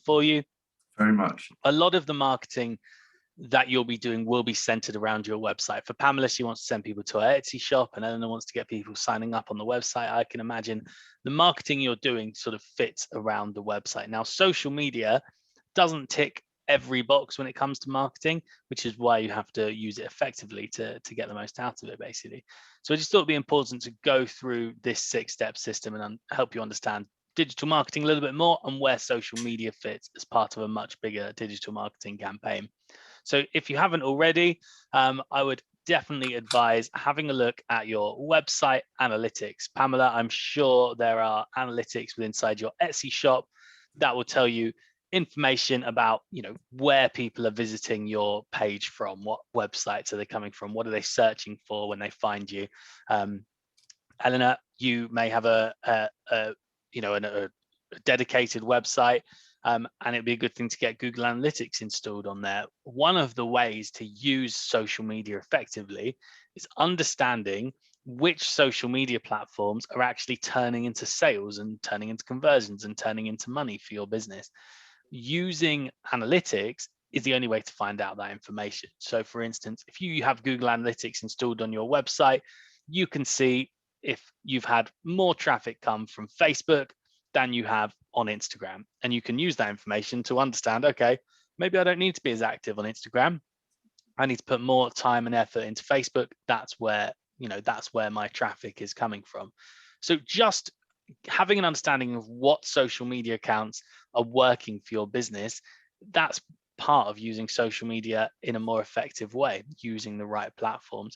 for you. Very much. A lot of the marketing that you'll be doing will be centered around your website. For Pamela, she wants to send people to her Etsy shop, and Eleanor wants to get people signing up on the website. I can imagine the marketing you're doing sort of fits around the website. Now, social media doesn't tick every box when it comes to marketing, which is why you have to use it effectively to get the most out of it, basically. So I just thought it'd be important to go through this 6-step system and help you understand digital marketing a little bit more and where social media fits as part of a much bigger digital marketing campaign. So if you haven't already, I would definitely advise having a look at your website analytics. Pamela, I'm sure there are analytics inside your Etsy shop that will tell you information about, where people are visiting your page from, what websites are they coming from, what are they searching for when they find you. Eleanor, you may have a dedicated website, and it'd be a good thing to get Google Analytics installed on there. One of the ways to use social media effectively is understanding which social media platforms are actually turning into sales and turning into conversions and turning into money for your business. Using analytics is the only way to find out that information. So for instance, if you have Google Analytics installed on your website, you can see if you've had more traffic come from Facebook than you have on Instagram. And you can use that information to understand, okay, maybe I don't need to be as active on Instagram. I need to put more time and effort into Facebook. That's where my traffic is coming from. So just having an understanding of what social media accounts are working for your business, that's part of using social media in a more effective way, using the right platforms.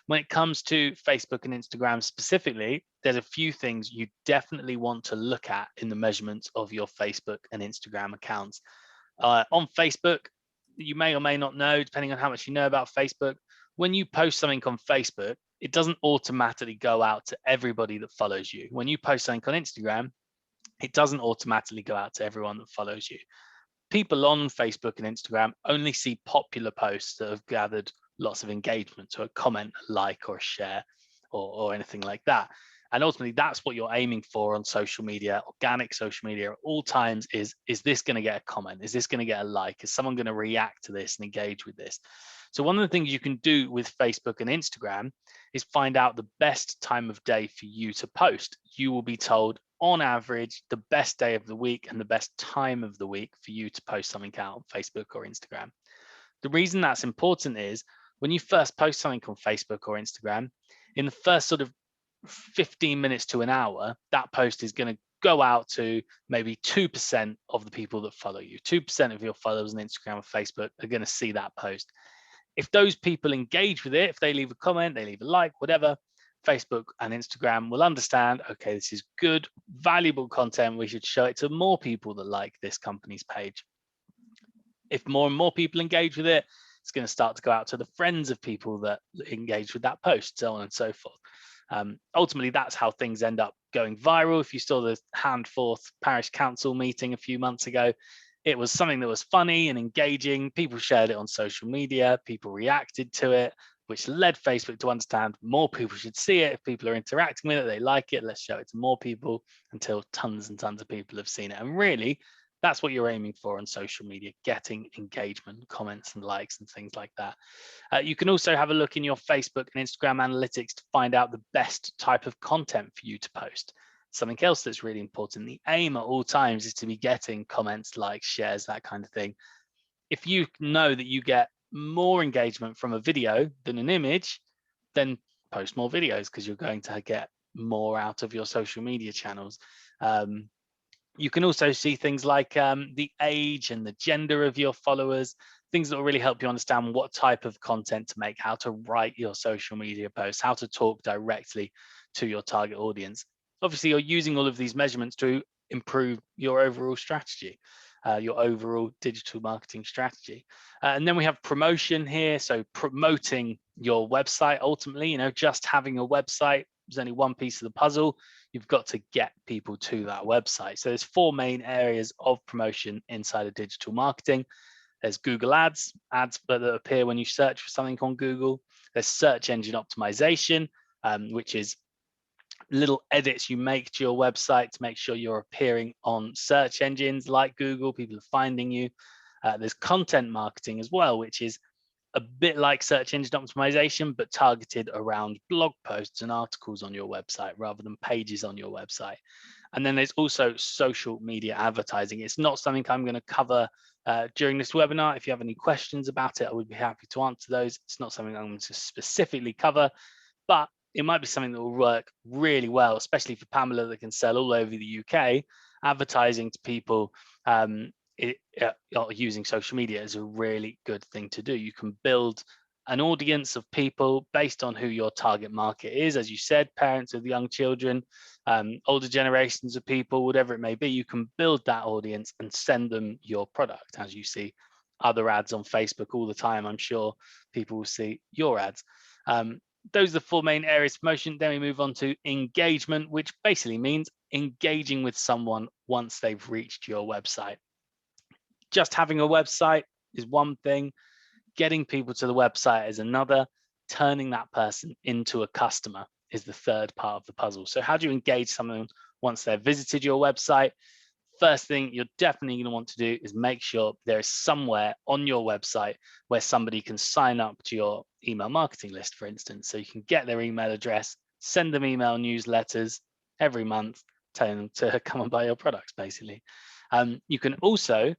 When it comes to Facebook and Instagram specifically, there's a few things you definitely want to look at in the measurements of your Facebook and Instagram accounts. On Facebook, you may or may not know, depending on how much you know about Facebook, when you post something on Facebook, it doesn't automatically go out to everybody that follows you. When you post something on Instagram, it doesn't automatically go out to everyone that follows you. People on Facebook and Instagram only see popular posts that have gathered lots of engagement, so a comment, a like, or a share, or anything like that. And ultimately, that's what you're aiming for on social media, organic social media at all times. Is this going to get a comment? Is this going to get a like? Is someone going to react to this and engage with this? So one of the things you can do with Facebook and Instagram is find out the best time of day for you to post. You will be told, on average, the best day of the week and the best time of the week for you to post something out on Facebook or Instagram. The reason that's important is when you first post something on Facebook or Instagram, in the first sort of 15 minutes to an hour, that post is going to go out to maybe 2% of the people that follow you. 2% of your followers on Instagram or Facebook are going to see that post. If those people engage with it, if they leave a comment, they leave a like, whatever, Facebook and Instagram will understand, okay, this is good, valuable content. We should show it to more people that like this company's page. If more and more people engage with it, it's going to start to go out to the friends of people that engage with that post, so on and so forth. Ultimately, that's how things end up going viral. If you saw the Handforth Parish Council meeting a few months ago, it was something that was funny and engaging. People shared it on social media. People reacted to it, which led Facebook to understand more people should see it. If people are interacting with it, they like it, let's show it to more people, until tons and tons of people have seen it. And really, that's what you're aiming for on social media, getting engagement, comments and likes and things like that. You can also have a look in your Facebook and Instagram analytics to find out the best type of content for you to post. Something else that's really important, the aim at all times is to be getting comments, likes, shares, that kind of thing. If you know that you get more engagement from a video than an image, then post more videos, because you're going to get more out of your social media channels. You can also see things like the age and the gender of your followers, things that will really help you understand what type of content to make, how to write your social media posts, how to talk directly to your target audience. Obviously, you're using all of these measurements to improve your overall strategy, your overall digital marketing strategy. And then we have promotion here. So promoting your website, ultimately, just having a website is only one piece of the puzzle. You've got to get people to that website. So there's 4 main areas of promotion inside of digital marketing. There's Google ads that appear when you search for something on Google. There's search engine optimization, which is little edits you make to your website to make sure you're appearing on search engines like Google, people are finding you. There's content marketing as well, which is a bit like search engine optimization, but targeted around blog posts and articles on your website rather than pages on your website. And then there's also social media advertising. It's not something I'm going to cover during this webinar. If you have any questions about it, I would be happy to answer those. It's not something I'm going to specifically cover, but it might be something that will work really well, especially for Pamela that can sell all over the UK. Advertising to people using social media is a really good thing to do. You can build an audience of people based on who your target market is. As you said, parents with young children, older generations of people, whatever it may be, you can build that audience and send them your product. As you see other ads on Facebook all the time, I'm sure people will see your ads. Those are the 4 main areas of promotion. Then we move on to engagement, which basically means engaging with someone once they've reached your website. Just having a website is one thing. Getting people to the website is another. Turning that person into a customer is the third part of the puzzle. So how do you engage someone once they've visited your website? First thing you're definitely going to want to do is make sure there is somewhere on your website where somebody can sign up to your email marketing list, for instance. So you can get their email address, send them email newsletters every month, telling them to come and buy your products, basically. You can also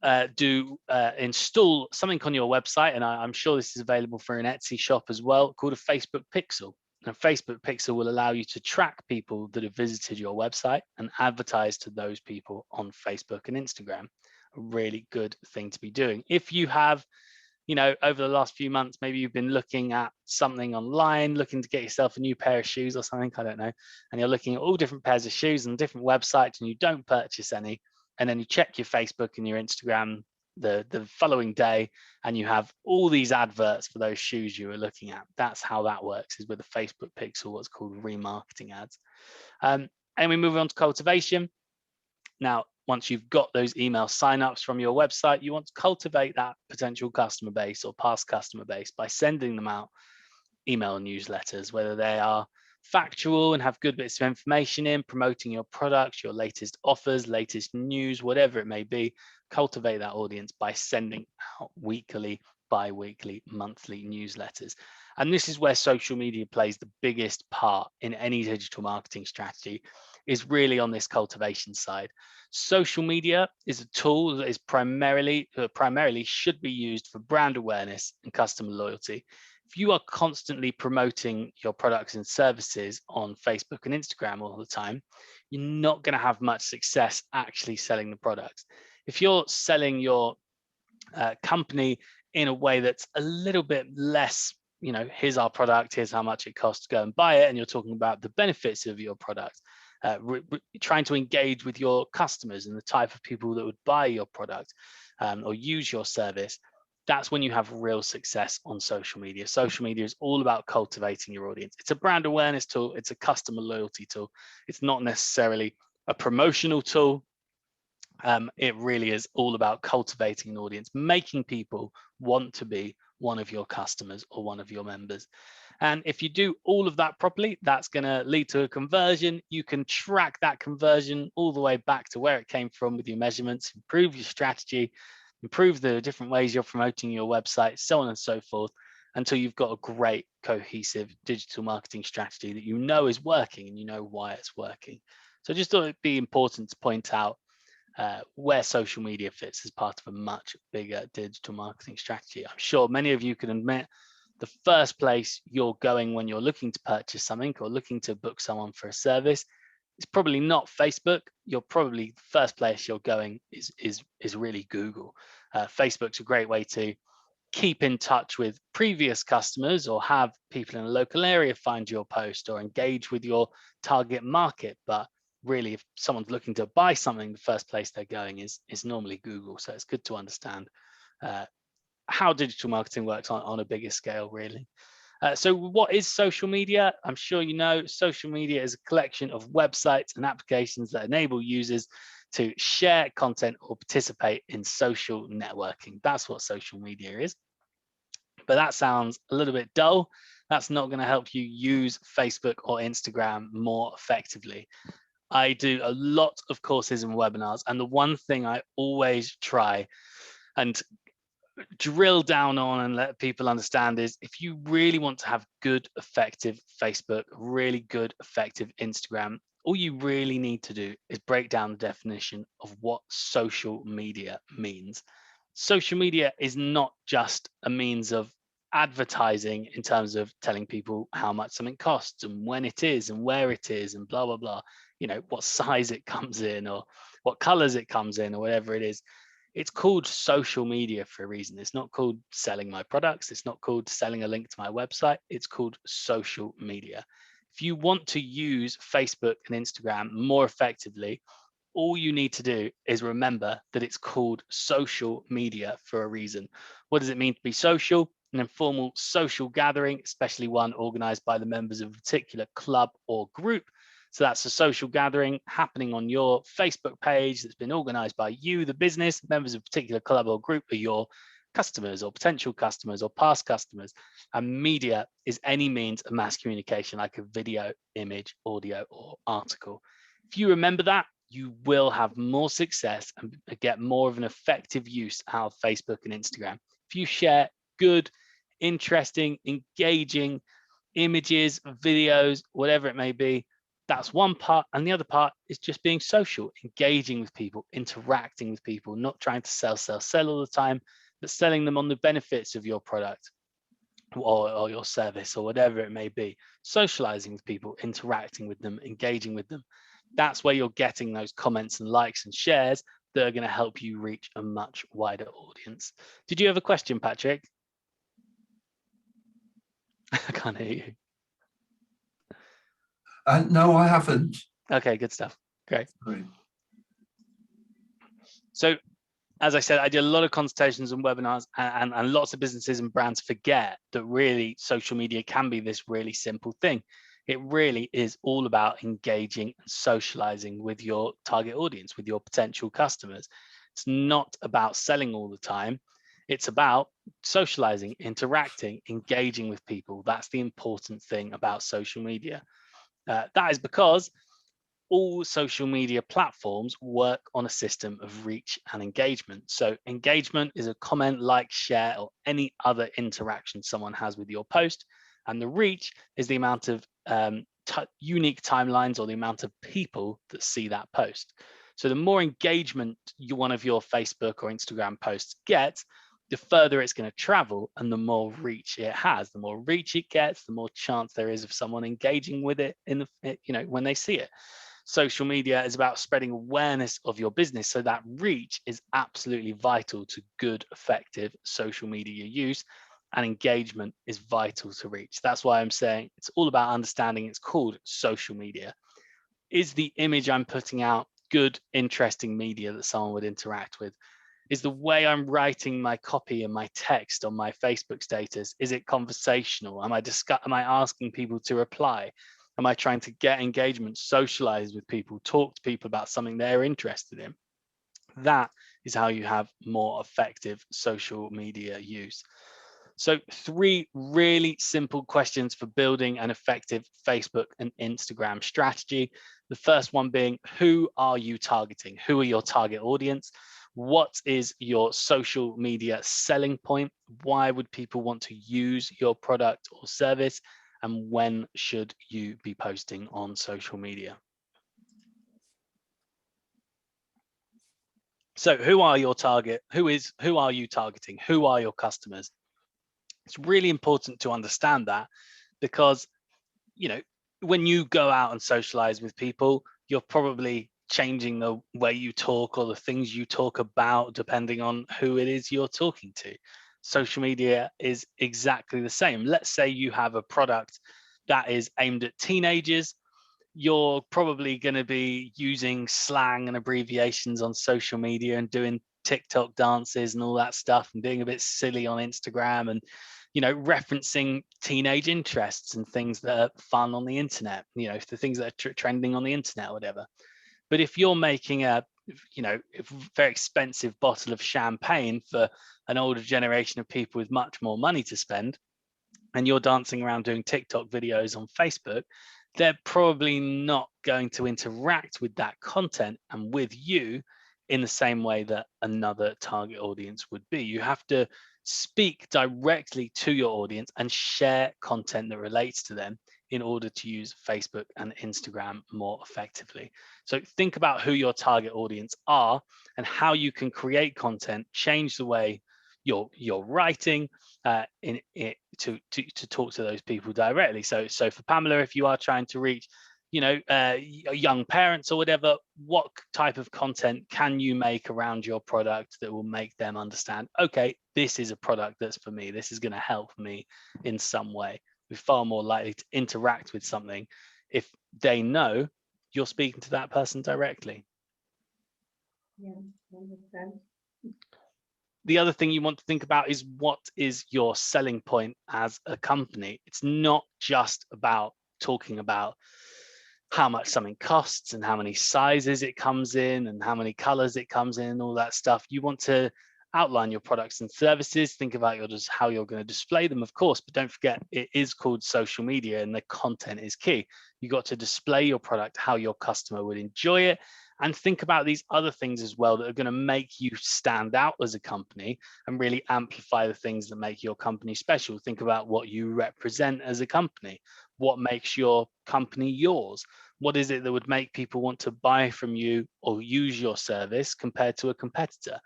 install something on your website, and I'm sure this is available for an Etsy shop as well, called a Facebook Pixel. And Facebook Pixel will allow you to track people that have visited your website and advertise to those people on Facebook and Instagram. A really good thing to be doing. If you have, over the last few months, maybe you've been looking at something online, looking to get yourself a new pair of shoes or something, I don't know, and you're looking at all different pairs of shoes on different websites and you don't purchase any, and then you check your Facebook and your Instagram the following day and you have all these adverts for those shoes you were looking at. That's how that works, is with a Facebook Pixel, what's called remarketing ads. And we move on to cultivation. Now, once you've got those email signups from your website, you want to cultivate that potential customer base or past customer base by sending them out email newsletters, whether they are factual and have good bits of information in, promoting your products, your latest offers, latest news, whatever it may be. Cultivate that audience by sending out weekly, bi-weekly, monthly newsletters. And this is where social media plays the biggest part in any digital marketing strategy, is really on this cultivation side. Social media is a tool that is primarily should be used for brand awareness and customer loyalty. If you are constantly promoting your products and services on Facebook and Instagram all the time, you're not going to have much success actually selling the products. If you're selling your company in a way that's a little bit less, here's our product, here's how much it costs to go and buy it, and you're talking about the benefits of your product, trying to engage with your customers and the type of people that would buy your product or use your service, that's when you have real success on social media. Social media is all about cultivating your audience. It's a brand awareness tool. It's a customer loyalty tool. It's not necessarily a promotional tool. It really is all about cultivating an audience, making people want to be one of your customers or one of your members. And if you do all of that properly, that's going to lead to a conversion. You can track that conversion all the way back to where it came from with your measurements, improve your strategy, improve the different ways you're promoting your website, so on and so forth, until you've got a great cohesive digital marketing strategy that you know is working and you know why it's working. So I just thought it'd be important to point out where social media fits as part of a much bigger digital marketing strategy. I'm sure many of you can admit the first place you're going when you're looking to purchase something or looking to book someone for a service is probably not Facebook. You're probably the first place you're going is really Google. Facebook's a great way to keep in touch with previous customers or have people in a local area find your post or engage with your target market. But really, if someone's looking to buy something, the first place they're going is normally Google. So it's good to understand how digital marketing works on a bigger scale, really. So what is social media? I'm sure you know, social media is a collection of websites and applications that enable users to share content or participate in social networking. That's what social media is. But that sounds a little bit dull. That's not going to help you use Facebook or Instagram more effectively. I do a lot of courses and webinars, and the one thing I always try and drill down on and let people understand is, if you really want to have good, effective Facebook, really good, effective Instagram, all you really need to do is break down the definition of what social media means. Social media is not just a means of advertising in terms of telling people how much something costs and when it is and where it is and blah, blah, blah, what size it comes in or what colors it comes in or whatever it is. It's called social media for a reason. It's not called selling my products. It's not called selling a link to my website. It's called social media. If you want to use Facebook and Instagram more effectively, all you need to do is remember that it's called social media for a reason. What does it mean to be social? An informal social gathering, especially one organized by the members of a particular club or group. So that's a social gathering happening on your Facebook page that's been organized by you, the business. Members of a particular club or group are your customers or potential customers or past customers. And media is any means of mass communication, like a video, image, audio, or article. If you remember that, you will have more success and get more of an effective use out of Facebook and Instagram. If you share good, interesting, engaging images, videos, whatever it may be, that's one part. And the other part is just being social, engaging with people, interacting with people, not trying to sell all the time, but selling them on the benefits of your product or your service or whatever it may be. Socializing with people, interacting with them, engaging with them. That's where you're getting those comments and likes and shares that are going to help you reach a much wider audience. Did you have a question, Patrick? I can't hear you. No, I haven't. Okay, good stuff. Great. Great. So, as I said, I did a lot of consultations and webinars, and lots of businesses and brands forget that really social media can be this really simple thing. It really is all about engaging and socializing with your target audience, with your potential customers. It's not about selling all the time. It's about socializing, interacting, engaging with people. That's the important thing about social media. That is because all social media platforms work on a system of reach and engagement. So engagement is a comment, like, share, or any other interaction someone has with your post. And the reach is the amount of unique timelines, or the amount of people that see that post. So the more engagement one of your Facebook or Instagram posts gets, the further it's going to travel and the more reach it has. The more reach it gets, the more chance there is of someone engaging with it in the, when they see it. Social media is about spreading awareness of your business. So that reach is absolutely vital to good, effective social media use, and engagement is vital to reach. That's why I'm saying it's all about understanding it's called social media. Is the image I'm putting out good, interesting media that someone would interact with? Is the way I'm writing my copy and my text on my Facebook status, is it conversational? Am I asking people to reply? Am I trying to get engagement, socialize with people, talk to people about something they're interested in? That is how you have more effective social media use. So 3 really simple questions for building an effective Facebook and Instagram strategy. The first one being, who are you targeting? Who are your target audience? What is your social media selling point? Why would people want to use your product or service? And when should you be posting on social media? So who are your target? Who are you targeting? Who are your customers? It's really important to understand that, because when you go out and socialize with people, you're probably changing the way you talk or the things you talk about depending on who it is you're talking to. Social media is exactly the same. Let's say you have a product that is aimed at teenagers. You're probably going to be using slang and abbreviations on social media and doing TikTok dances and all that stuff and being a bit silly on Instagram and referencing teenage interests and things that are fun on the internet, the things that are trending on the internet or whatever. But if you're making a very expensive bottle of champagne for an older generation of people with much more money to spend, and you're dancing around doing TikTok videos on Facebook, they're probably not going to interact with that content and with you in the same way that another target audience would be. You have to speak directly to your audience and share content that relates to them in order to use Facebook and Instagram more effectively. So think about who your target audience are and how you can create content, change the way you're writing in it to talk to those people directly. So for Pamela, if you are trying to reach young parents or whatever, what type of content can you make around your product that will make them understand, okay, this is a product that's for me, this is going to help me in some way? We're far more likely to interact with something if they know you're speaking to that person directly. Yeah, I understand. The other thing you want to think about is, what is your selling point as a company? It's not just about talking about how much something costs and how many sizes it comes in and how many colors it comes in, all that stuff. You want to outline your products and services, think about how you're going to display them, of course, but don't forget it is called social media and the content is key. You got to display your product how your customer would enjoy it, and think about these other things as well that are going to make you stand out as a company and really amplify the things that make your company special. Think about what you represent as a company. What makes your company yours? What is it that would make people want to buy from you or use your service compared to a competitor?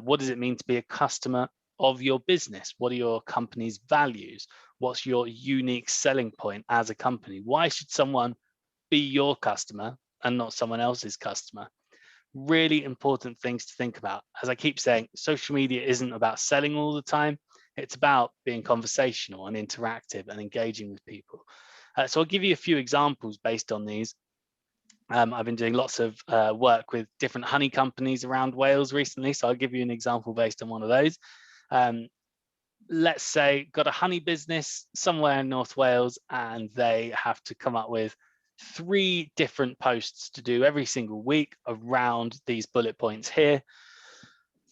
What does it mean to be a customer of your business? What are your company's values? What's your unique selling point as a company? Why should someone be your customer and not someone else's customer? Really important things to think about. As I keep saying, social media isn't about selling all the time. It's about being conversational and interactive and engaging with people. So I'll give you a few examples based on these. I've been doing lots of work with different honey companies around Wales recently, so I'll give you an example based on one of those. Let's say got a honey business somewhere in North Wales, and they have to come up with 3 different posts to do every single week around these bullet points here.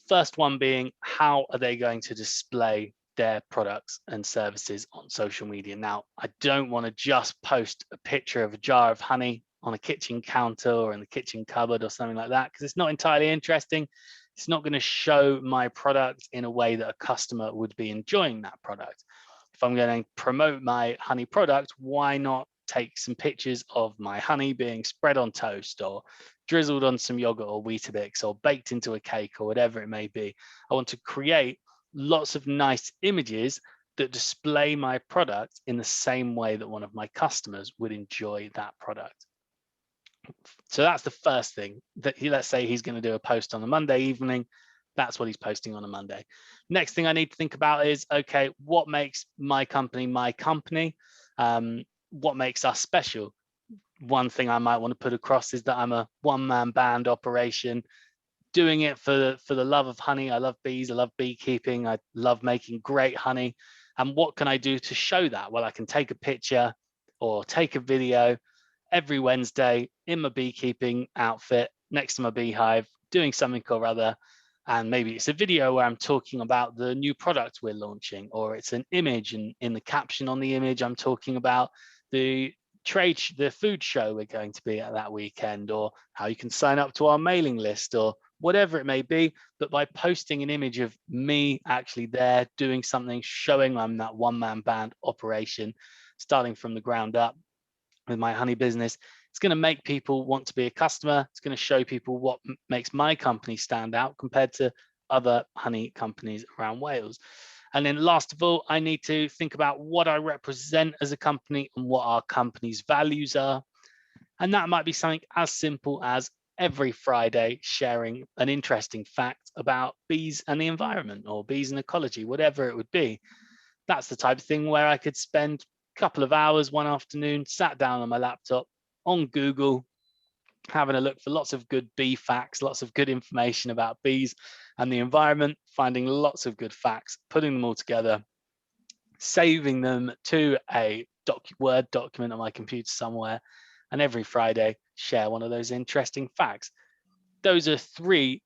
First one being, how are they going to display their products and services on social media? Now, I don't want to just post a picture of a jar of honey on a kitchen counter or in the kitchen cupboard or something like that, because it's not entirely interesting. It's not going to show my product in a way that a customer would be enjoying that product. If I'm going to promote my honey product, why not take some pictures of my honey being spread on toast or drizzled on some yogurt or Weetabix or baked into a cake or whatever it may be? I want to create lots of nice images that display my product in the same way that one of my customers would enjoy that product. So that's the first thing. That let's say he's going to do a post on a Monday evening. That's what he's posting on a Monday. Next thing I need to think about is, okay, what makes my company my company? What makes us special? One thing I might want to put across is that I'm a one-man band operation, doing it for the love of honey. I love bees, I love beekeeping, I love making great honey. And what can I do to show that? Well, I can take a picture or take a video every Wednesday in my beekeeping outfit next to my beehive, doing something or other. And maybe it's a video where I'm talking about the new product we're launching, or it's an image, and in the caption on the image, I'm talking about the food show we're going to be at that weekend, or how you can sign up to our mailing list, or whatever it may be. But by posting an image of me actually there doing something, showing I'm that one-man band operation, starting from the ground up with my honey business, it's going to make people want to be a customer. It's going to show people what makes my company stand out compared to other honey companies around Wales. And then last of all, I need to think about what I represent as a company and what our company's values are. And that might be something as simple as every Friday sharing an interesting fact about bees and the environment, or bees and ecology, whatever it would be. That's the type of thing where I could spend a couple of hours one afternoon, sat down on my laptop on Google, having a look for lots of good bee facts, lots of good information about bees and the environment, finding lots of good facts, putting them all together, saving them to a Word document on my computer somewhere, and every Friday share one of those interesting facts. Those are 3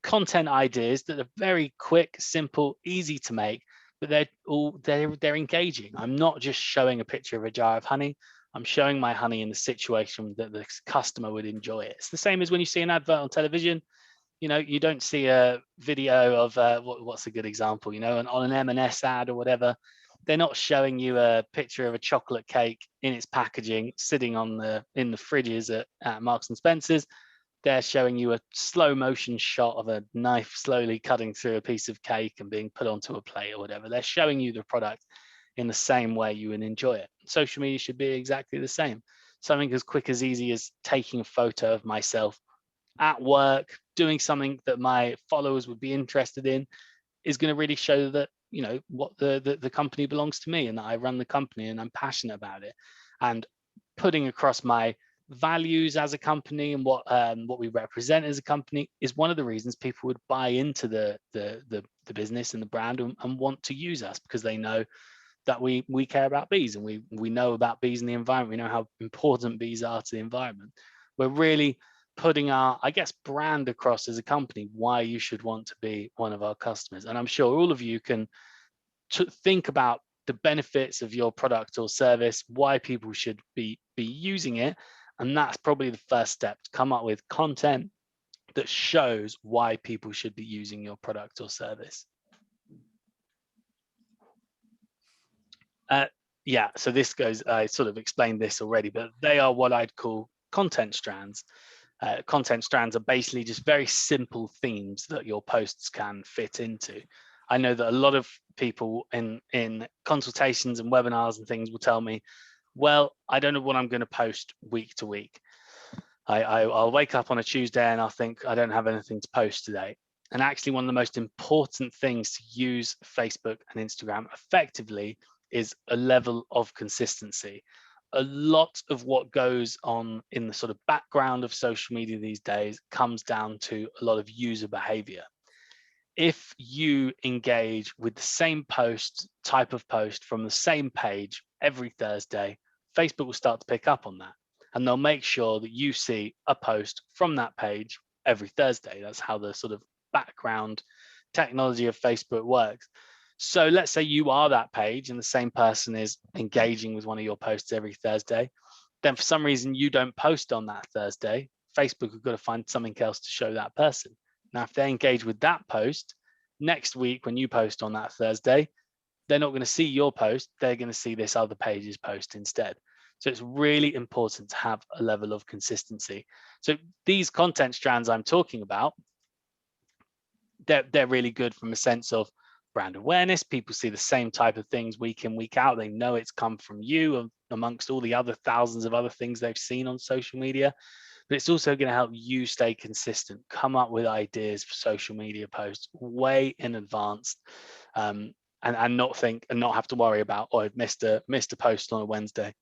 content ideas that are very quick, simple, easy to make, but they're engaging. I'm not just showing a picture of a jar of honey. I'm showing my honey in the situation that the customer would enjoy it. It's the same as when you see an advert on television. You don't see a video of what's a good example, on an M&S ad or whatever. They're not showing you a picture of a chocolate cake in its packaging sitting in the fridges at Marks and Spencer's. They're showing you a slow motion shot of a knife slowly cutting through a piece of cake and being put onto a plate or whatever. They're showing you the product in the same way you would enjoy it. Social media should be exactly the same. Something as quick as easy as taking a photo of myself at work, doing something that my followers would be interested in, is going to really show that, what the company belongs to me, and that I run the company and I'm passionate about it. And putting across my values as a company and what we represent as a company is one of the reasons people would buy into the business and the brand and want to use us, because they know that we care about bees, and we know about bees in the environment. We know how important bees are to the environment. We're really putting our, I guess, brand across as a company, why you should want to be one of our customers. And I'm sure all of you can think about the benefits of your product or service, why people should be using it. And that's probably the first step, to come up with content that shows why people should be using your product or service. Yeah, so this goes, I sort of explained this already, but they are what I'd call content strands. Content strands are basically just very simple themes that your posts can fit into. I know that a lot of people in consultations and webinars and things will tell me, well, I don't know what I'm going to post week to week. I'll wake up on a Tuesday and I'll think, I don't have anything to post today. And actually, one of the most important things to use Facebook and Instagram effectively is a level of consistency. A lot of what goes on in the sort of background of social media these days comes down to a lot of user behavior. If you engage with the same type of post from the same page every Thursday, Facebook will start to pick up on that, and they'll make sure that you see a post from that page every Thursday. That's how the sort of background technology of Facebook works. So let's say you are that page and the same person is engaging with one of your posts every Thursday. Then for some reason you don't post on that Thursday, Facebook have got to find something else to show that person. Now, if they engage with that post, next week when you post on that Thursday, they're not going to see your post. They're going to see this other page's post instead. So it's really important to have a level of consistency. So these content strands I'm talking about, they're really good from a sense of brand awareness. People see the same type of things week in, week out. They know it's come from you amongst all the other thousands of other things they've seen on social media. But it's also going to help you stay consistent, come up with ideas for social media posts way in advance, and not have to worry about, oh, I've missed a post on a Wednesday.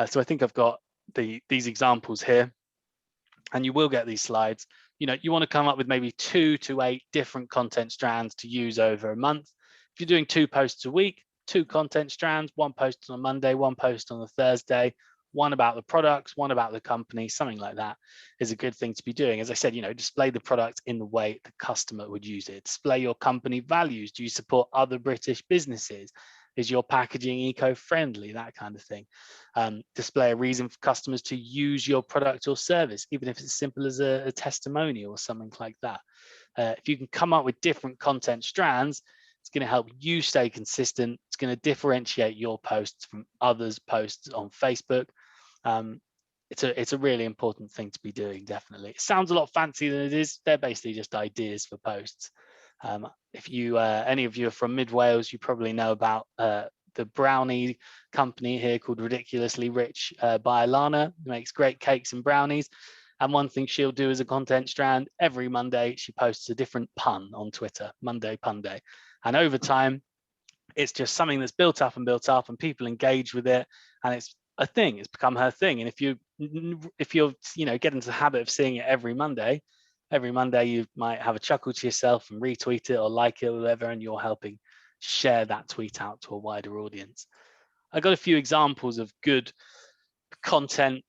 So I think I've got these examples here, and you will get these slides. You want to come up with maybe 2 to 8 different content strands to use over a month. If you're doing 2 posts a week, 2 content strands, 1 post on a Monday, 1 post on a Thursday, 1 about the products, 1 about the company, something like that is a good thing to be doing. As I said, display the product in the way the customer would use it. Display your company values. Do you support other British businesses? Is your packaging eco-friendly? That kind of thing. Display a reason for customers to use your product or service, even if it's as simple as a testimonial or something like that. If you can come up with different content strands, it's going to help you stay consistent. It's going to differentiate your posts from others' posts on Facebook. It's a really important thing to be doing, definitely. It sounds a lot fancier than it is. They're basically just ideas for posts. If you any of you are from Mid Wales, you probably know about the brownie company here called Ridiculously Rich by Alana, who makes great cakes and brownies. And one thing she'll do as a content strand, every Monday she posts a different pun on Twitter, Monday Pun Day. And over time, it's just something that's built up and people engage with it, and it's a thing. It's become her thing. And if you're get into the habit of seeing it every Monday you might have a chuckle to yourself and retweet it or like it or whatever, and you're helping share that tweet out to a wider audience. I got a few examples of good content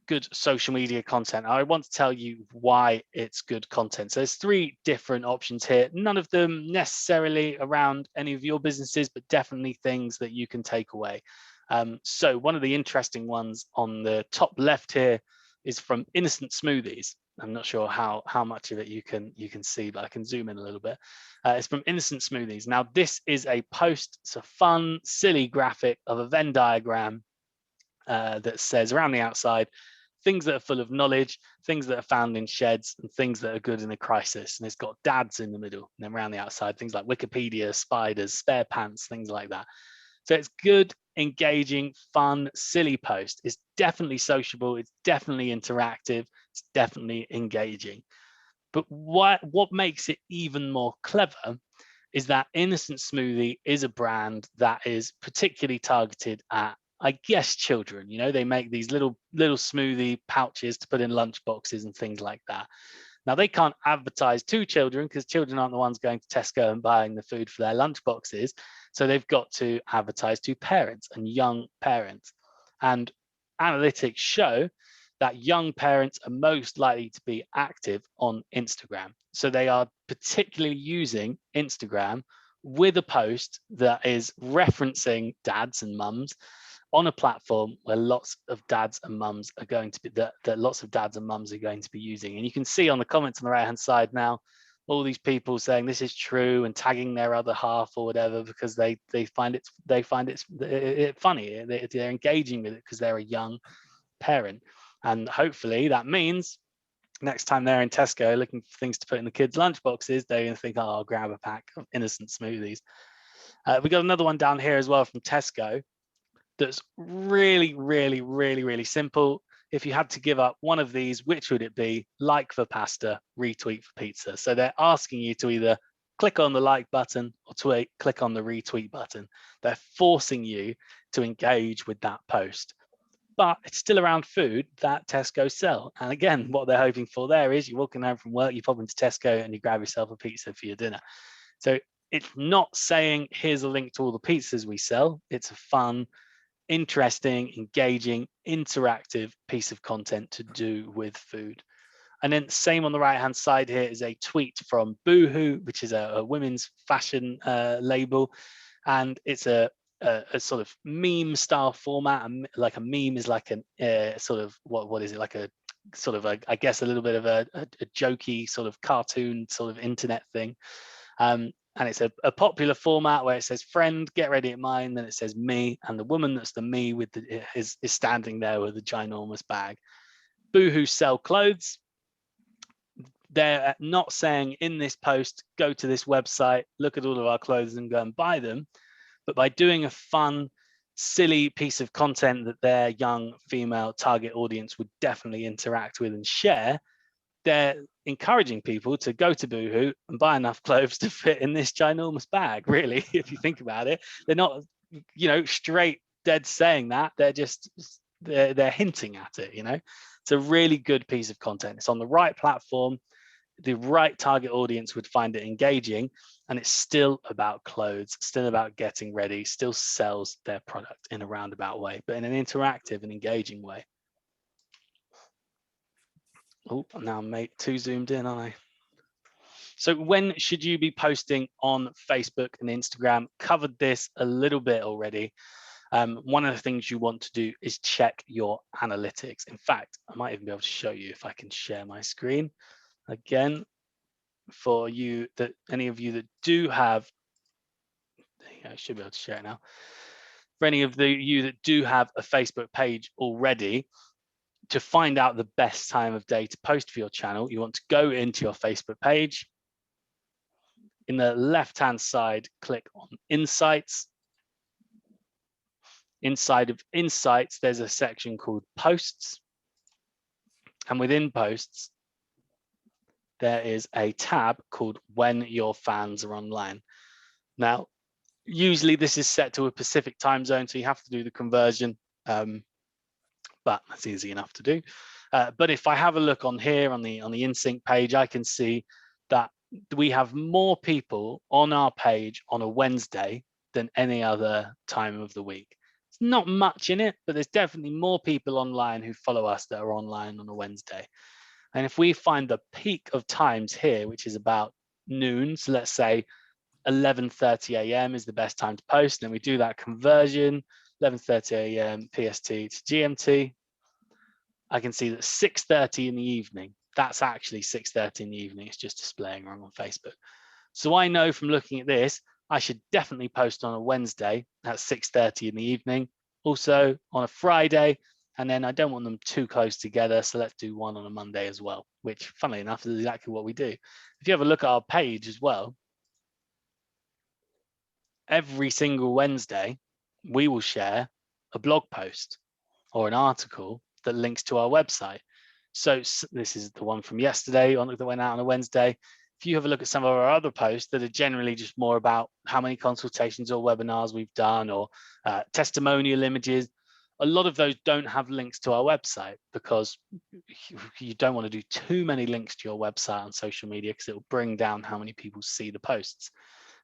good social media content. I want to tell you why it's good content. So there's 3 different options here, none of them necessarily around any of your businesses, but definitely things that you can take away. So one of the interesting ones on the top left here is from Innocent Smoothies. I'm not sure how much of it you can see, but I can zoom in a little bit. It's from Innocent Smoothies. Now this is a post, it's a fun, silly graphic of a Venn diagram that says around the outside, things that are full of knowledge, things that are found in sheds, and things that are good in a crisis. And it's got dads in the middle, and then around the outside, things like Wikipedia, spiders, spare pants, things like that. So it's good, engaging, fun, silly post. It's definitely sociable. It's definitely interactive. It's definitely engaging. But what makes it even more clever is that Innocent Smoothie is a brand that is particularly targeted at, I guess, children. You know, they make these little smoothie pouches to put in lunch boxes and things like that. Now they can't advertise to children because children aren't the ones going to Tesco and buying the food for their lunch boxes. So they've got to advertise to parents and young parents. And analytics show that young parents are most likely to be active on Instagram. So they are particularly using Instagram with a post that is referencing dads and mums on a platform where lots of dads and mums are going to be that lots of dads and mums are going to be using. And you can see on the comments on the right hand side now all these people saying this is true and tagging their other half or whatever because they find it funny. They're engaging with it because they're a young parent. And hopefully that means next time they're in Tesco looking for things to put in the kids' lunch boxes, they're going to think, oh, I'll grab a pack of Innocent Smoothies. We got another one down here as well from Tesco that's really, really, really, really simple. If you had to give up one of these, which would it be? Like for pasta, retweet for pizza. So they're asking you to either click on the like button or click on the retweet button. They're forcing you to engage with that post. But it's still around food that Tesco sell. And again, what they're hoping for there is you're walking home from work, you pop into Tesco and you grab yourself a pizza for your dinner. So it's not saying here's a link to all the pizzas we sell. It's a fun, interesting, engaging, interactive piece of content to do with food. And then same on the right hand side here is a tweet from Boohoo, which is a women's fashion label. And it's a sort of meme style format. Like a meme is like a sort of what is it, like a sort of I guess a little bit of a jokey sort of cartoon sort of internet thing. And it's a popular format where it says friend, get ready at mine, then it says me, and the woman that's the me with is standing there with a ginormous bag. Boohoo sell clothes. They're not saying in this post, go to this website, look at all of our clothes and go and buy them. But by doing a fun, silly piece of content that their young female target audience would definitely interact with and share, they're encouraging people to go to Boohoo and buy enough clothes to fit in this ginormous bag. Really, if you think about it, they're not, straight dead saying that. They're just they're hinting at it. It's a really good piece of content. It's on the right platform. The right target audience would find it engaging, and it's still about clothes, still about getting ready, still sells their product in a roundabout way, but in an interactive and engaging way. Oh, now I'm too zoomed in, aren't I? So when should you be posting on Facebook and Instagram? Covered this a little bit already. One of the things you want to do is check your analytics. In fact, I might even be able to show you if I can share my screen again for you, that any of you that do have, there you go, I should be able to share it now. For any of you that do have a Facebook page already, to find out the best time of day to post for your channel, you want to go into your Facebook page. In the left-hand side, click on Insights. Inside of Insights, there's a section called Posts. And within Posts, there is a tab called When Your Fans Are Online. Now, usually this is set to a Pacific time zone, so you have to do the conversion, but that's easy enough to do. But if I have a look on here on the InSync page, I can see that we have more people on our page on a Wednesday than any other time of the week. not much in it, but there's definitely more people online who follow us that are online on a Wednesday. And if we find the peak of times here, which is about noon, so let's say 11:30 a.m. is the best time to post, and then we do that conversion, 11:30 a.m. PST to GMT, I can see that 6:30 in the evening, that's actually 6:30 in the evening, it's just displaying wrong on Facebook. So I know from looking at this, I should definitely post on a Wednesday at 6:30 in the evening, also on a Friday, and then I don't want them too close together, so let's do one on a Monday as well, which funnily enough is exactly what we do. If you have a look at our page as well, every single Wednesday, we will share a blog post or an article that links to our website. So this is the one from yesterday that went out on a Wednesday. If you have a look at some of our other posts that are generally just more about how many consultations or webinars we've done, or testimonial images, a lot of those don't have links to our website because you don't want to do too many links to your website on social media because it will bring down how many people see the posts.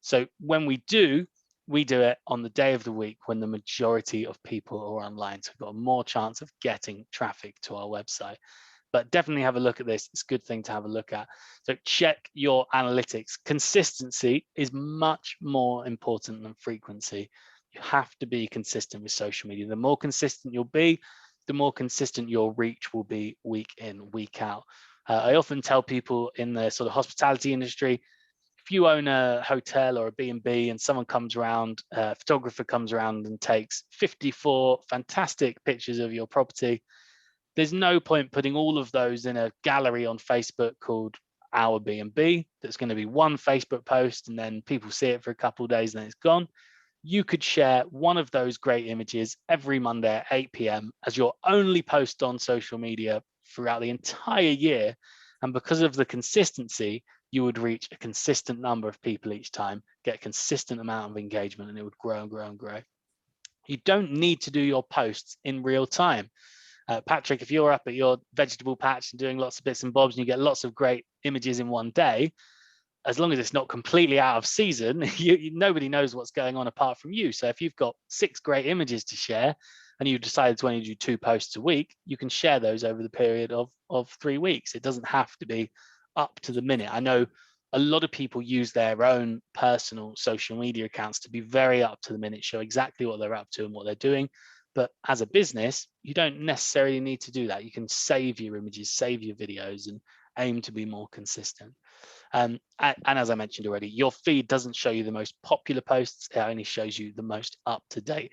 So when we do it on the day of the week when the majority of people are online. So we've got more chance of getting traffic to our website. But definitely have a look at this. It's a good thing to have a look at. So check your analytics. Consistency is much more important than frequency. You have to be consistent with social media. The more consistent you'll be, the more consistent your reach will be week in, week out. I often tell people in the sort of hospitality industry, if you own a hotel or a B&B and someone comes around, a photographer comes around and takes 54 fantastic pictures of your property, there's no point putting all of those in a gallery on Facebook called Our B&B. That's going to be one Facebook post and then people see it for a couple of days and then it's gone. You could share one of those great images every Monday at 8 p.m. as your only post on social media throughout the entire year. And because of the consistency, you would reach a consistent number of people each time, get a consistent amount of engagement, and it would grow and grow and grow. You don't need to do your posts in real time. Patrick, if you're up at your vegetable patch and doing lots of bits and bobs and you get lots of great images in one day, as long as it's not completely out of season, nobody knows what's going on apart from you. So if you've got 6 great images to share and you've decided to only do 2 posts a week, you can share those over the period of 3 weeks. It doesn't have to be up to the minute. I know a lot of people use their own personal social media accounts to be very up to the minute, show exactly what they're up to and what they're doing. But as a business, you don't necessarily need to do that. You can save your images, save your videos, and aim to be more consistent. And as I mentioned already, your feed doesn't show you the most popular posts. It only shows you the most up-to-date.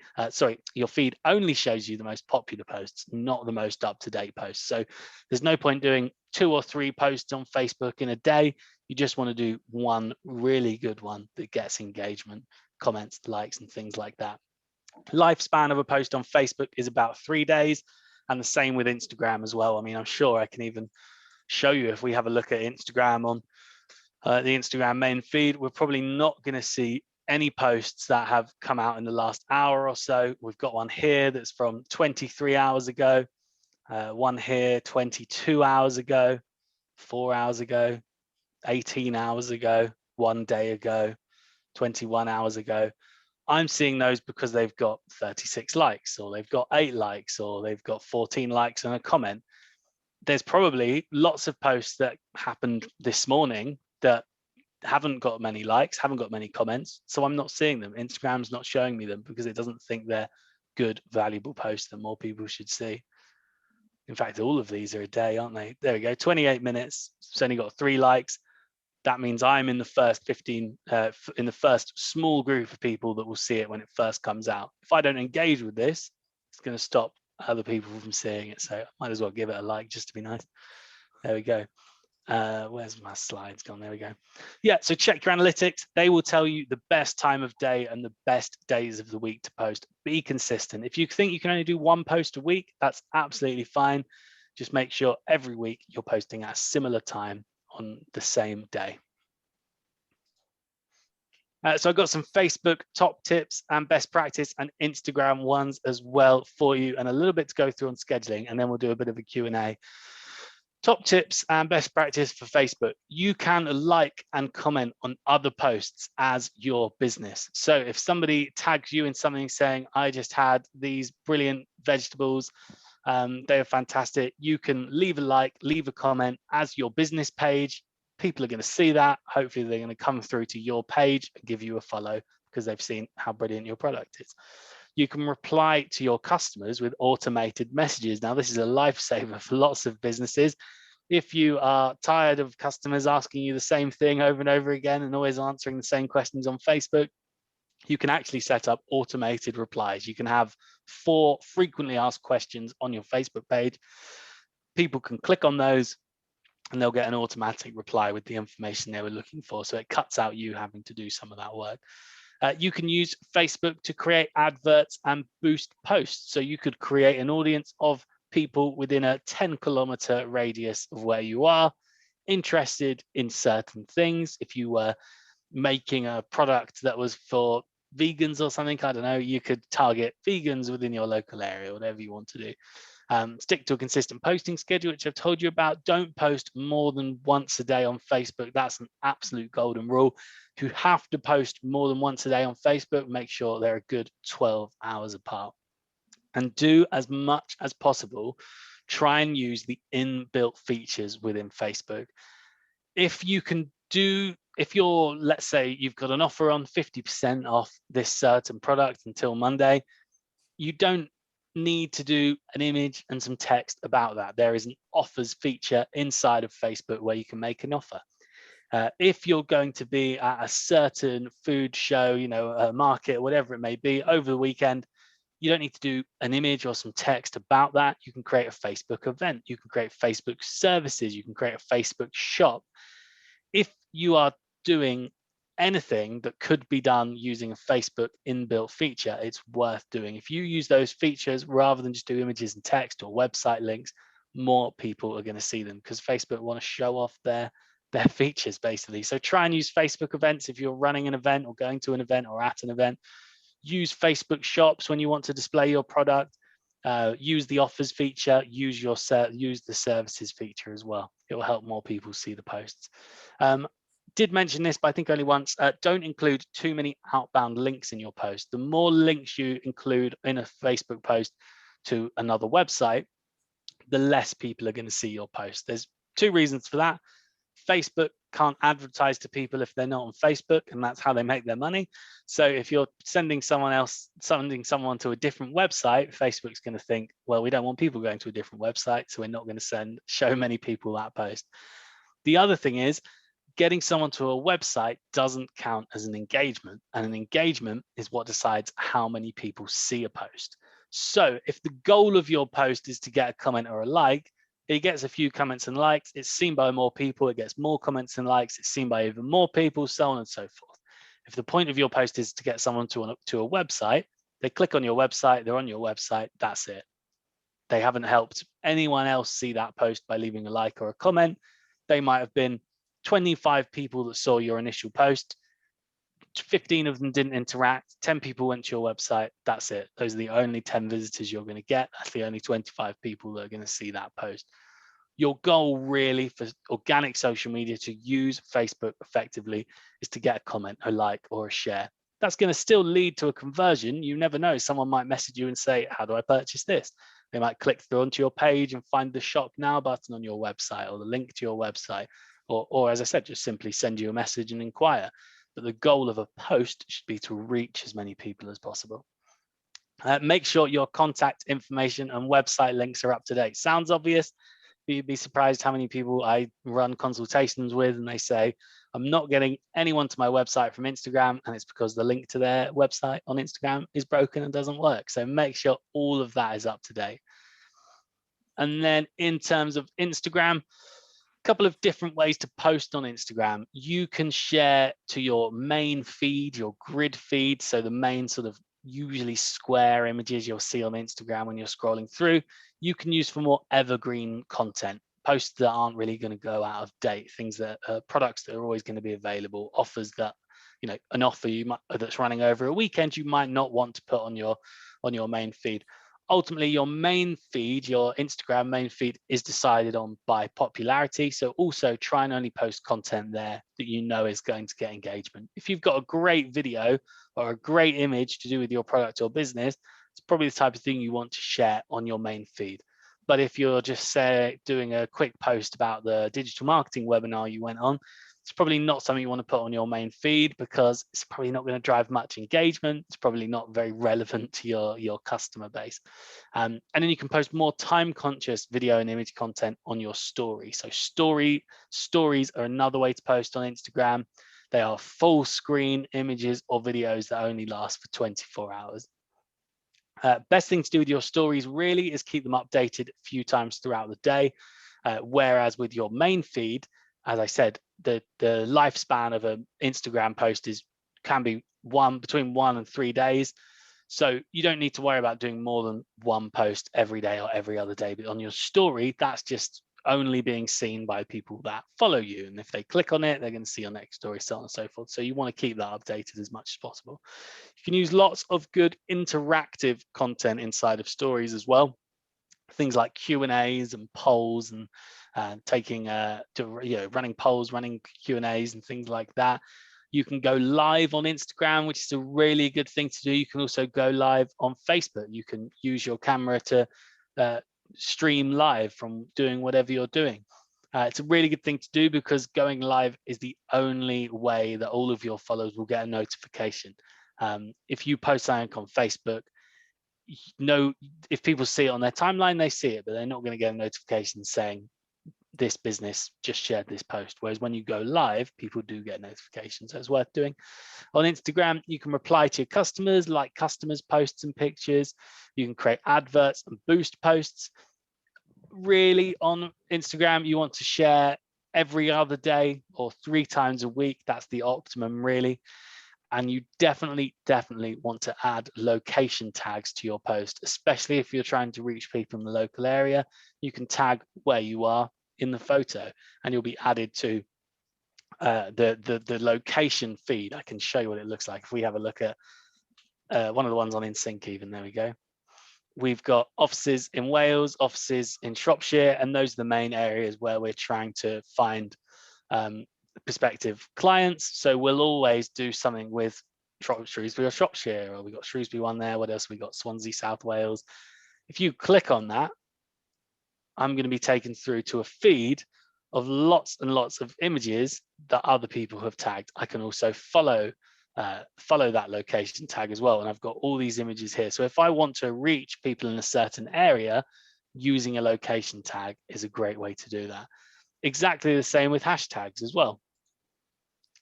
Your feed only shows you the most popular posts, not the most up-to-date posts. So there's no point doing 2 or 3 posts on Facebook in a day. You just want to do one really good one that gets engagement, comments, likes, and things like that. Lifespan of a post on Facebook is about 3 days, and the same with Instagram as well. I mean, I'm sure I can even show you if we have a look at Instagram on the Instagram main feed, we're probably not going to see any posts that have come out in the last hour or so. We've got one here that's from 23 hours ago, one here 22 hours ago, 4 hours ago, 18 hours ago, 1 day ago, 21 hours ago. I'm seeing those because they've got 36 likes, or they've got 8 likes, or they've got 14 likes and a comment. There's probably lots of posts that happened this morning that haven't got many likes, haven't got many comments, so I'm not seeing them. Instagram's not showing me them because it doesn't think they're good, valuable posts that more people should see. In fact, all of these are a day, aren't they? There we go, 28 minutes, it's only got 3 likes. That means I'm in the first 15, in the first small group of people that will see it when it first comes out. If I don't engage with this, it's going to stop other people from seeing it, so I might as well give it a like just to be nice. There we go. Where's my slides gone? There we go. Yeah, so check your analytics. They will tell you the best time of day and the best days of the week to post. Be consistent. If you think you can only do 1 post a week, that's absolutely fine. Just make sure every week you're posting at a similar time on the same day. So I've got some Facebook top tips and best practice and Instagram ones as well for you, and a little bit to go through on scheduling, and then we'll do a bit of a Q&A. Top tips and best practice for Facebook. You can like and comment on other posts as your business. So if somebody tags you in something saying, I just had these brilliant vegetables, they are fantastic, you can leave a like, leave a comment as your business page. People are going to see that. Hopefully they're going to come through to your page and give you a follow because they've seen how brilliant your product is. You can reply to your customers with automated messages. Now, this is a lifesaver for lots of businesses. If you are tired of customers asking you the same thing over and over again and always answering the same questions on Facebook, you can actually set up automated replies. You can have 4 frequently asked questions on your Facebook page. People can click on those and they'll get an automatic reply with the information they were looking for. So it cuts out you having to do some of that work. You can use Facebook to create adverts and boost posts. So you could create an audience of people within a 10-kilometer radius of where you are, interested in certain things. If you were making a product that was for vegans or something, I don't know, you could target vegans within your local area, whatever you want to do. Stick to a consistent posting schedule, which I've told you about. Don't post more than once a day on Facebook. That's an absolute golden rule. If you have to post more than once a day on Facebook, make sure they're a good 12 hours apart. And do as much as possible, try and use the inbuilt features within Facebook. If you can do, if you're, let's say you've got an offer on 50% off this certain product until Monday, you don't need to do an image and some text about that. There is an offers feature inside of Facebook where you can make an offer. If you're going to be at a certain food show, you know, a market, whatever it may be, over the weekend, you don't need to do an image or some text about that. You can create a Facebook event. You can create Facebook services. You can create a Facebook shop. If you are doing anything that could be done using a Facebook inbuilt feature, it's worth doing. If you use those features rather than just do images and text or website links, more people are going to see them because Facebook want to show off their features basically. So try and use Facebook events if you're running an event or going to an event or at an event. Use Facebook shops when you want to display your product. Use the offers feature, use the services feature as well. It will help more people see the posts. Did mention this, but I think only once. Don't include too many outbound links in your post. The more links you include in a Facebook post to another website, the less people are going to see your post. There's 2 reasons for that. Facebook can't advertise to people if they're not on Facebook, and that's how they make their money. So if you're sending someone to a different website, Facebook's going to think, well, we don't want people going to a different website, so we're not going to show many people that post. The other thing is, getting someone to a website doesn't count as an engagement, and an engagement is what decides how many people see a post. So if the goal of your post is to get a comment or a like, it gets a few comments and likes, it's seen by more people, it gets more comments and likes, it's seen by even more people, so on and so forth. If the point of your post is to get someone to a website, they click on your website, they're on your website, that's it. They haven't helped anyone else see that post by leaving a like or a comment. They might have been 25 people that saw your initial post, 15 of them didn't interact, 10 people went to your website, that's it. Those are the only 10 visitors you're going to get. That's the only 25 people that are going to see that post. Your goal really for organic social media to use Facebook effectively is to get a comment, a like, or a share. That's going to still lead to a conversion. You never know. Someone might message you and say, how do I purchase this? They might click through onto your page and find the shop now button on your website or the link to your website. Or as I said, just simply send you a message and inquire. But the goal of a post should be to reach as many people as possible. Make sure your contact information and website links are up to date. Sounds obvious, but you'd be surprised how many people I run consultations with and they say, I'm not getting anyone to my website from Instagram, and it's because the link to their website on Instagram is broken and doesn't work. So make sure all of that is up to date. And then in terms of Instagram, couple of different ways to post on Instagram. You can share to your main feed, your grid feed, so the main sort of usually square images you'll see on Instagram when you're scrolling through. You can use for more evergreen content, posts that aren't really going to go out of date, things that are products that are always going to be available, offers that, you know, an offer that's running over a weekend you might not want to put on your main feed. Ultimately, your main feed, your Instagram main feed, is decided on by popularity. So also try and only post content there that you know is going to get engagement. If you've got a great video or a great image to do with your product or business, it's probably the type of thing you want to share on your main feed. But if you're just doing a quick post about the digital marketing webinar you went on, it's probably not something you want to put on your main feed because it's probably not going to drive much engagement. It's probably not very relevant to your customer base. And then you can post more time-conscious video and image content on your story. So stories are another way to post on Instagram. They are full screen images or videos that only last for 24 hours. Best thing to do with your stories really is keep them updated a few times throughout the day. Whereas with your main feed, as I said, the lifespan of an Instagram post can be between 1 and 3 days. So you don't need to worry about doing more than one post every day or every other day. But on your story, that's just only being seen by people that follow you. And if they click on it, they're going to see your next story, so on and so forth. So you want to keep that updated as much as possible. You can use lots of good interactive content inside of stories as well. Things like Q&As and polls and running polls, running Q&As and things like that. You can go live on Instagram, which is a really good thing to do. You can also go live on Facebook. You can use your camera to stream live from doing whatever you're doing. It's a really good thing to do because going live is the only way that all of your followers will get a notification. If you post something on Facebook, if people see it on their timeline, they see it, but they're not going to get a notification saying this business just shared this post. Whereas when you go live, people do get notifications. So it's worth doing. On Instagram, you can reply to your customers, like customers' posts and pictures. You can create adverts and boost posts. Really, on Instagram, you want to share every other day or 3 times a week. That's the optimum, really. And you definitely want to add location tags to your post, especially if you're trying to reach people in the local area. You can tag where you are in the photo and you'll be added to the location feed. I can show you what it looks like. If we have a look at one of the ones on InSync even, there we go. We've got offices in Wales, offices in Shropshire, and those are the main areas where we're trying to find prospective clients. So we'll always do something with Shrewsbury or Shropshire, or we've got Shrewsbury one there. What else? We got Swansea, South Wales. If you click on that, I'm going to be taken through to a feed of lots and lots of images that other people have tagged. I can also follow that location tag as well, and I've got all these images here. So if I want to reach people in a certain area, using a location tag is a great way to do that. Exactly the same with hashtags as well.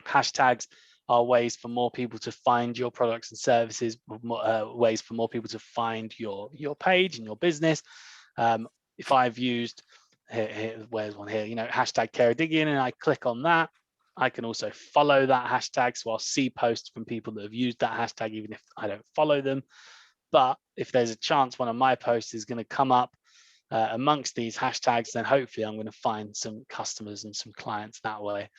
Hashtags are ways for more people to find your products and services, ways for more people to find your page and your business. If I've used, where's one here, hashtag Ceredigion, and I click on that, I can also follow that hashtag. So I'll see posts from people that have used that hashtag, even if I don't follow them. But if there's a chance one of my posts is going to come up amongst these hashtags, then hopefully I'm going to find some customers and some clients that way.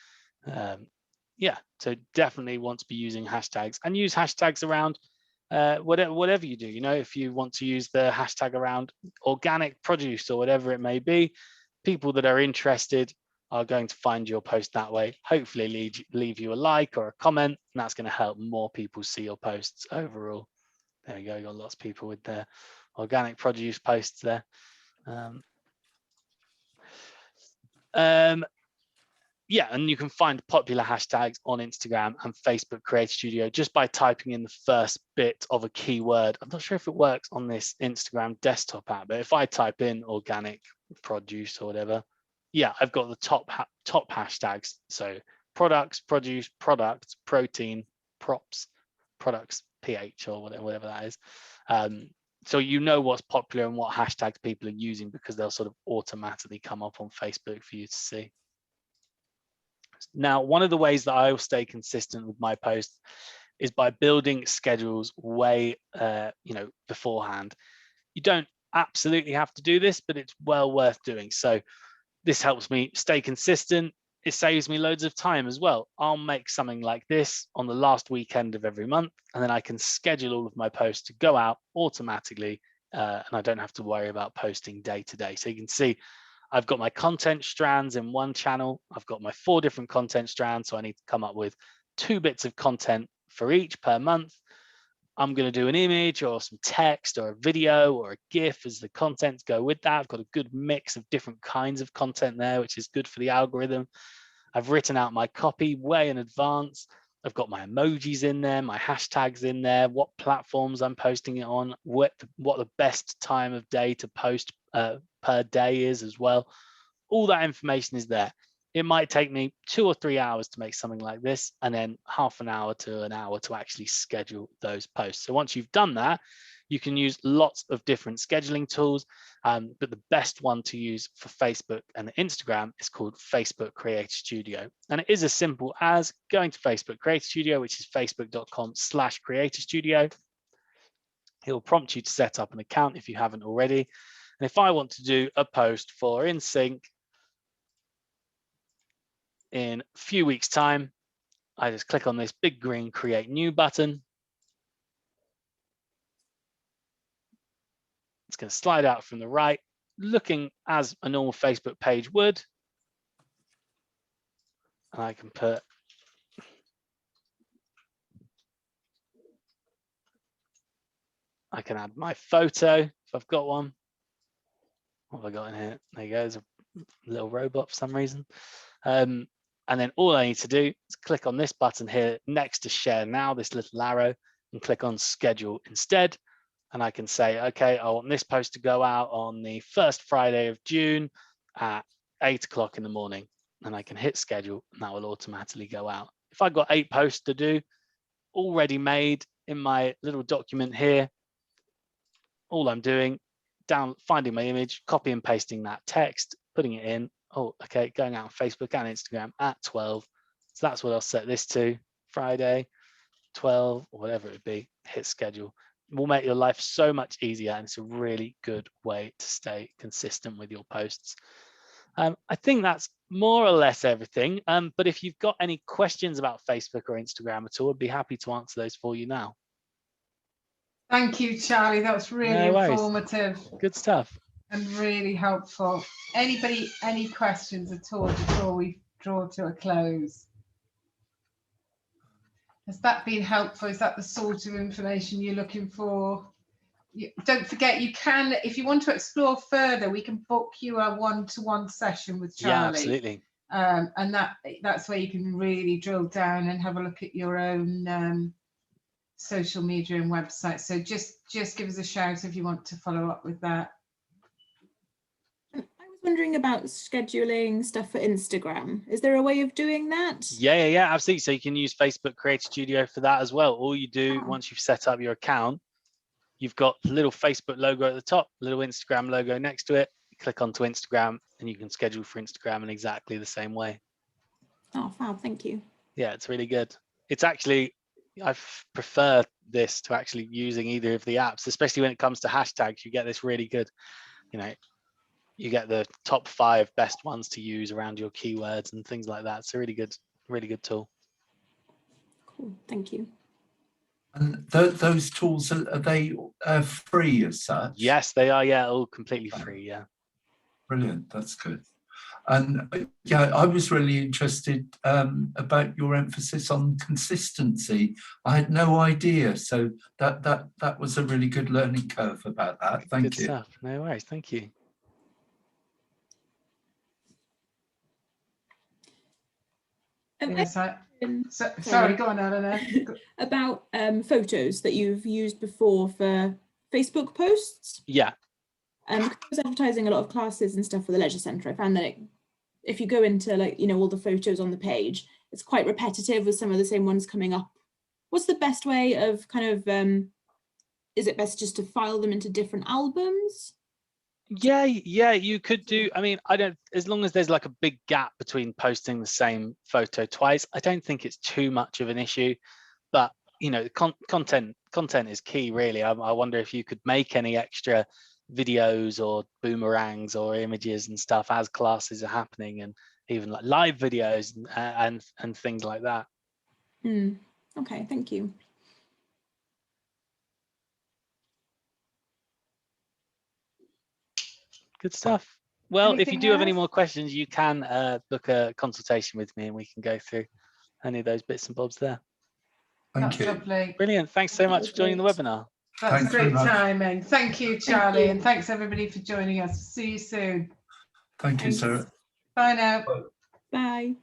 Yeah, so definitely want to be using hashtags, and use hashtags around whatever you do. If you want to use the hashtag around organic produce or whatever it may be, people that are interested are going to find your post that way. Hopefully leave you a like or a comment, and that's going to help more people see your posts overall. There we go, you got lots of people with their organic produce posts there. Yeah, and you can find popular hashtags on Instagram and Facebook Creator Studio just by typing in the first bit of a keyword. I'm not sure if it works on this Instagram desktop app, but if I type in organic produce or whatever, yeah, I've got the top hashtags. So products, produce, products, protein, props, products, pH, or whatever that is. So what's popular and what hashtags people are using, because they'll sort of automatically come up on Facebook for you to see. Now, one of the ways that I will stay consistent with my posts is by building schedules way, beforehand. You don't absolutely have to do this, but it's well worth doing. So this helps me stay consistent. It saves me loads of time as well. I'll make something like this on the last weekend of every month, and then I can schedule all of my posts to go out automatically and I don't have to worry about posting day to day. So you can see I've got my content strands in one channel. I've got my 4 different content strands. So I need to come up with 2 bits of content for each per month. I'm going to do an image or some text or a video or a GIF as the contents go with that. I've got a good mix of different kinds of content there, which is good for the algorithm. I've written out my copy way in advance. I've got my emojis in there, my hashtags in there, what platforms I'm posting it on, what the best time of day to post per day is as well. All that information is there. It might take me 2 or 3 hours to make something like this, and then half an hour to an hour to actually schedule those posts. So once you've done that, you can use lots of different scheduling tools, but the best one to use for Facebook and Instagram is called Facebook Creator Studio. And it is as simple as going to Facebook Creator Studio, which is facebook.com/Creator Studio. It will prompt you to set up an account if you haven't already. And if I want to do a post for InSync in a few weeks' time, I just click on this big green Create New button. It's going to slide out from the right, looking as a normal Facebook page would. And I can add my photo if I've got one. What have I got in here? There you go. There's a little robot for some reason. And then all I need to do is click on this button here next to Share Now, this little arrow, and click on Schedule instead. And I can say, okay, I want this post to go out on the first Friday of June at 8 o'clock in the morning. And I can hit schedule, and that will automatically go out. If I've got 8 posts to do already made in my little document here, all I'm doing, finding my image, copy and pasting that text, putting it in. Oh, okay, going out on Facebook and Instagram at 12. So that's what I'll set this to, Friday, 12, or whatever it would be, hit schedule. It will make your life so much easier, and it's a really good way to stay consistent with your posts. I think that's more or less everything. But if you've got any questions about Facebook or Instagram at all, I'd be happy to answer those for you now. Thank you, Charlie. That was really informative. Good stuff. And really helpful. Anybody, any questions at all before we draw to a close? Has that been helpful? Is that the sort of information you're looking for? Don't forget, you can, if you want to explore further, we can book you a one-to-one session with Charlie. Yeah, absolutely. And that's where you can really drill down and have a look at your own social media and website. So just give us a shout if you want to follow up with that. I was wondering about scheduling stuff for Instagram. Is there a way of doing that? Yeah, absolutely. So you can use Facebook Creator Studio for that as well. All you do once you've set up your account, you've got the little Facebook logo at the top, little Instagram logo next to it. You click onto Instagram and you can schedule for Instagram in exactly the same way. Oh, fab, thank you. Yeah, it's really good. It's actually, I prefer this to actually using either of the apps, especially when it comes to hashtags. You get this really good, you get the top 5 best ones to use around your keywords and things like that. It's a really good tool. Cool, thank you. And those tools, are they free as such? Yes, they are. Yeah, all completely free. Yeah. Brilliant. That's good. And yeah, I was really interested about your emphasis on consistency. I had no idea, so that was a really good learning curve about that. Thank you. Good stuff. No worries. Thank you. Sorry, go on, Eleanor. About photos that you've used before for Facebook posts. Yeah. I was advertising a lot of classes and stuff for the leisure centre. I found that if you go into all the photos on the page, it's quite repetitive with some of the same ones coming up. What's the best way of kind of, is it best just to file them into different albums? Yeah, you could do. I mean, as long as there's like a big gap between posting the same photo twice, I don't think it's too much of an issue. But content is key, really. I wonder if you could make any extra videos or boomerangs or images and stuff as classes are happening, and even like live videos and things like that. Okay, thank you. Good stuff. Well, if you Anything do have any else? more questions, you can book a consultation with me and we can go through any of those bits and bobs there. Thank That's you. lovely. Brilliant. Thanks so That much was for joining the great. webinar. That's Thanks very great much. timing. Thank you, Charlie, you. and thanks everybody for joining us. See you soon. Thank you, Thanks. Sarah. Bye now. Bye.